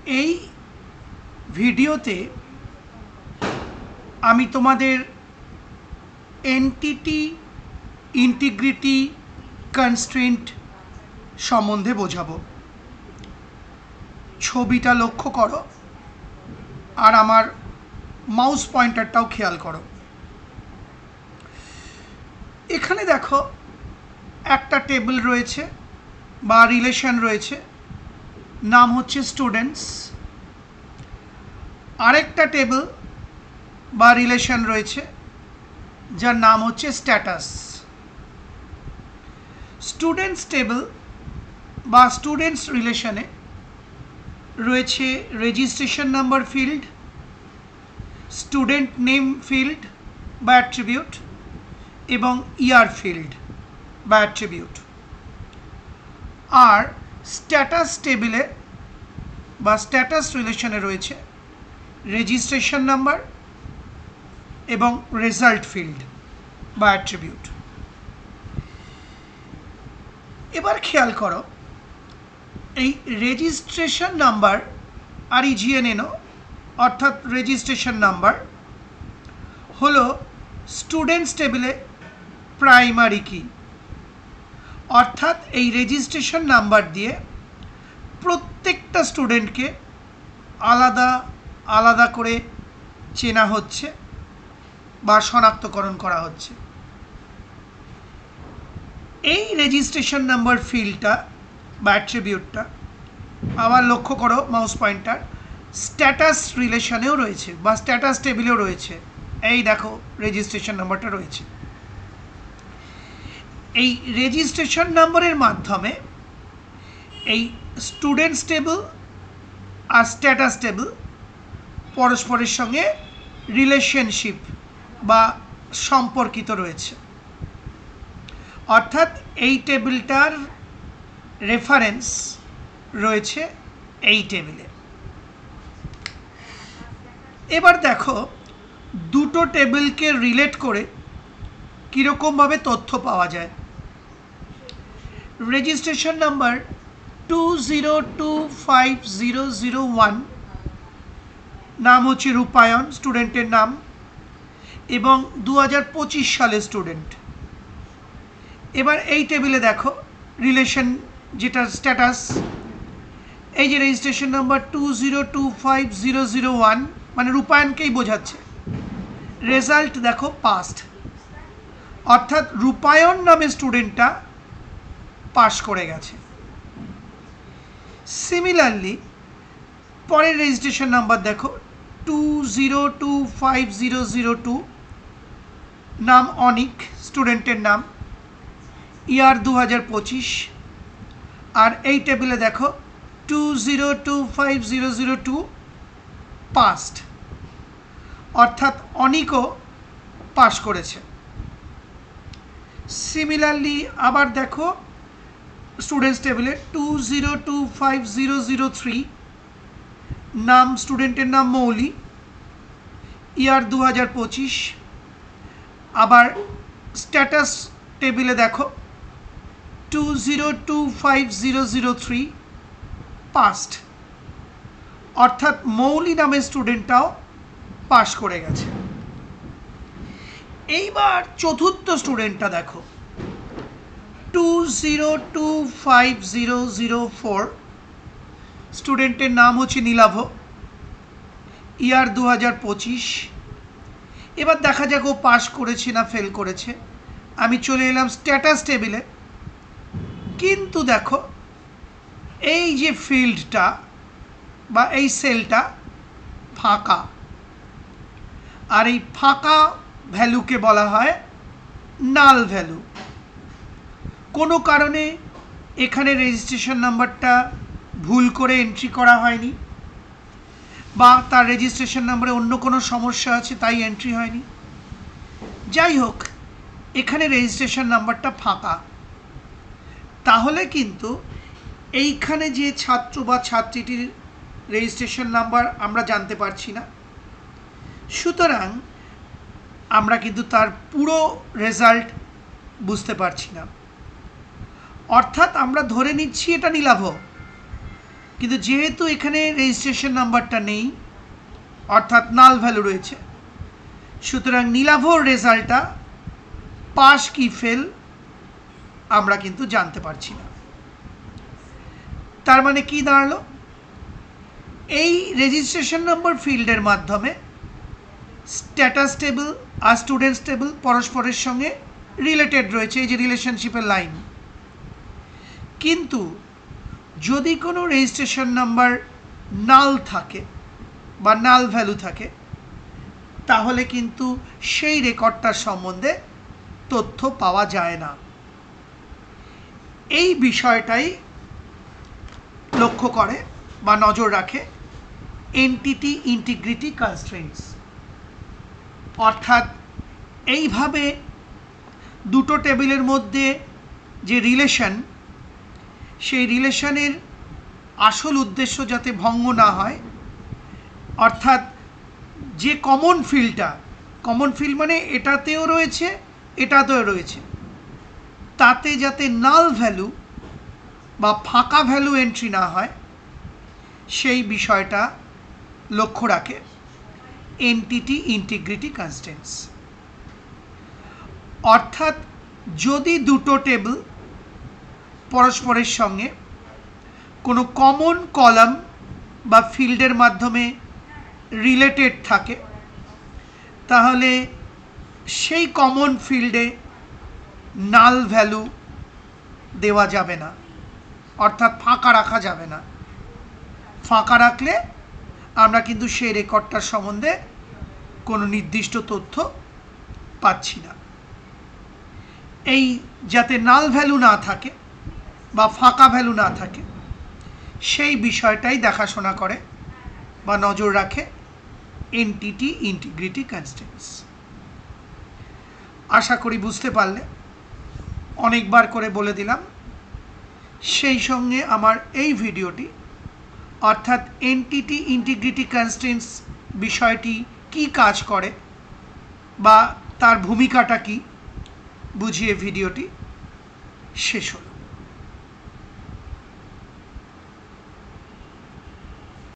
এই ভিডিওতে আমি তোমাদের এন্টিটি ইন্টিগ্রিটি কনস্ট্রেন্ট সম্বন্ধে বোঝাবো। ছবিটা লক্ষ্য করো আর আমার মাউস পয়েন্টারটাও খেয়াল করো। এখানে দেখো একটা টেবিল রয়েছে বা রিলেশন রয়েছে, নাম হচ্ছে স্টুডেন্টস। আরেকটা টেবিল বা রিলেশন রয়েছে যার নাম হচ্ছে স্ট্যাটাস। স্টুডেন্টস টেবিল বা স্টুডেন্টস রিলেশনে রয়েছে registration number field, student name field বা অ্যাট্রিবিউট এবং ইয়ার ফিল্ড বা অ্যাট্রিবিউট। আর স্ট্যাটাস টেবিলে বা স্ট্যাটাস রিলেশনে রয়েছে রেজিস্ট্রেশন নাম্বার এবং রেজাল্ট ফিল্ড বা অ্যাট্রিবিউট। এবার খেয়াল করো, এই রেজিস্ট্রেশন নাম্বার REGNNO অর্থাৎ রেজিস্ট্রেশন নাম্বার হলো স্টুডেন্টস টেবিলে প্রাইমারি কি। অর্থাৎ এই রেজিস্ট্রেশন নাম্বার দিয়ে প্রত্যেকটা স্টুডেন্টকে আলাদা আলাদা করে চেনা হচ্ছে বা শনাক্তকরণ করা হচ্ছে। এই রেজিস্ট্রেশন নাম্বার ফিল্ডটা বা অ্যাট্রিবিউটটা আবার লক্ষ্য করো মাউস পয়েন্টার, স্ট্যাটাস রিলেশনেও রয়েছে বা স্ট্যাটাস টেবিলেও রয়েছে। এই দেখো রেজিস্ট্রেশন নাম্বারটা রয়েছে। এই রেজিস্ট্রেশন নাম্বারের মাধ্যমে এই স্টুডেন্টস টেবিল আর স্ট্যাটাস টেবিল পরস্পরের সঙ্গে রিলেশনশিপ বা সম্পর্কিত রয়েছে। অর্থাৎ এই টেবিলটার রেফারেন্স রয়েছে এই টেবিলে। এবার দেখো দুটো টেবিলকে রিলেট করে কীরকমভাবে তথ্য পাওয়া যায়। রেজিস্ট্রেশন নাম্বার 20250001 নাম হচ্ছে রূপায়ণ, স্টুডেন্টের নাম, এবং 2025 সালের স্টুডেন্ট। এবার এই টেবিলে দেখো রিলেশন যেটা স্ট্যাটাস, এই যে রেজিস্ট্রেশন নাম্বার 20250001 মানে রূপায়ণকেই বোঝাচ্ছে। রেজাল্ট দেখো পাস্ট, অর্থাৎ রূপায়ণ নামে স্টুডেন্টটা পাস করে গেছে। সিমিলারলি পরের রেজিস্ট্রেশন নাম্বার দেখো 20250002 নাম অনিক, স্টুডেন্টের নাম, ইয়ার 2025। আর এই টেবিলে দেখো 20250002 পাস্ট, অর্থাৎ অনিকও পাস করেছে। সিমিলারলি আবার দেখো স্টুডেন্টস টেবিলে 20250003 নাম, স্টুডেন্টের নাম মৌলি, ইয়ার 2025। আবার স্ট্যাটাস টেবিলে দেখো 20250003 পাস্ট, অর্থাৎ মৌলি নামের স্টুডেন্টটাও পাস করে গেছে। এইবার চতুর্থ স্টুডেন্টটা দেখো 20250004 স্টুডেন্টের নাম হচ্ছে নীলাভ, ইয়ার 2025। এবার দেখা যাক ও পাস করেছে না ফেল করেছে। আমি চলে এলাম স্ট্যাটাস টেবিলে, কিন্তু দেখো এই যে ফিল্ডটা বা এই সেলটা ফাঁকা, আর এই ফাঁকা ভ্যালুকে বলা হয় নাল ভ্যালু। কোনো কারণে এখানে রেজিস্ট্রেশন নাম্বারটা ভুল করে এন্ট্রি করা হয়নি, বা তার রেজিস্ট্রেশন নাম্বারে অন্য কোনো সমস্যা আছে তাই এন্ট্রি হয়নি। যাই হোক, এখানে রেজিস্ট্রেশন নাম্বারটা ফাঁকা। তাহলে কিন্তু এইখানে যে ছাত্র বা ছাত্রীটির রেজিস্ট্রেশন নাম্বার আমরা জানতে পারছি না, সুতরাং আমরা কিন্তু তার পুরো রেজাল্ট বুঝতে পারছি না। অর্থাৎ আমরা ধরে নিচ্ছি এটা নীলাভ, কিন্তু যেহেতু এখানে রেজিস্ট্রেশন নাম্বারটা নেই, অর্থাৎ নাল ভ্যালু রয়েছে, সুতরাং নীলাভর রেজাল্টটা পাস কি ফেল আমরা কিন্তু জানতে পারছি না। তার মানে কি দাঁড়ালো, এই রেজিস্ট্রেশন নম্বর ফিল্ডের মাধ্যমে স্ট্যাটাস টেবিল আর স্টুডেন্টস টেবিল পরস্পরের সঙ্গে রিলেটেড রয়েছে, এই যে রিলেশনশিপের লাইন। কিন্তু যদি কোনো রেজিস্ট্রেশন নাম্বার নাল থাকে বা নাল ভ্যালু থাকে, তাহলে কিন্তু সেই রেকর্ডটার সম্বন্ধে তথ্য পাওয়া যায় না। এই বিষয়টাই লক্ষ্য করে বা নজর রাখে এন্টিটি ইন্টিগ্রিটি কনস্ট্রেন্টস। অর্থাৎ এইভাবে দুটো টেবিলের মধ্যে যে রিলেশন, সেই রিলেশনের আসল উদ্দেশ্য যাতে ভঙ্গ না হয়, অর্থাৎ যে কমন ফিল্ডটা, কমন ফিল্ড মানে এটাতেও রয়েছে এটাতেও রয়েছে, তাতে যাতে নাল ভ্যালু বা ফাঁকা ভ্যালু এন্ট্রি না হয়, সেই বিষয়টা লক্ষ্য রাখে এন্টিটি ইন্টিগ্রিটি কনস্ট্রেন্টস। অর্থাৎ যদি দুটো টেবিল পরস্পরের সঙ্গে কোনো কমন কলাম বা ফিল্ডের মাধ্যমে রিলেটেড থাকে, তাহলে সেই কমন ফিল্ডে নাল ভ্যালু দেওয়া যাবে না, অর্থাৎ ফাঁকা রাখা যাবে না। ফাঁকা রাখলে আমরা কিন্তু সেই রেকর্ডটার সম্বন্ধে কোনো নির্দিষ্ট তথ্য পাচ্ছি না। এই যাতে নাল ভ্যালু না থাকে বা ফাঁকা ভ্যালু না থাকে, সেই বিষয়টাই দেখাশোনা করে বা নজর রাখে এন্টিটি ইন্টিগ্রিটি কনস্ট্রেন্টস। আশা করি বুঝতে পারলে, অনেকবার করে বলে দিলাম। সেই সঙ্গে আমার এই ভিডিওটি, অর্থাৎ এন্টিটি ইন্টিগ্রিটি কনস্ট্রেন্টস বিষয়টি কি কাজ করে বা তার ভূমিকাটা কি, বুঝিয়ে ভিডিওটি শেষ হলো।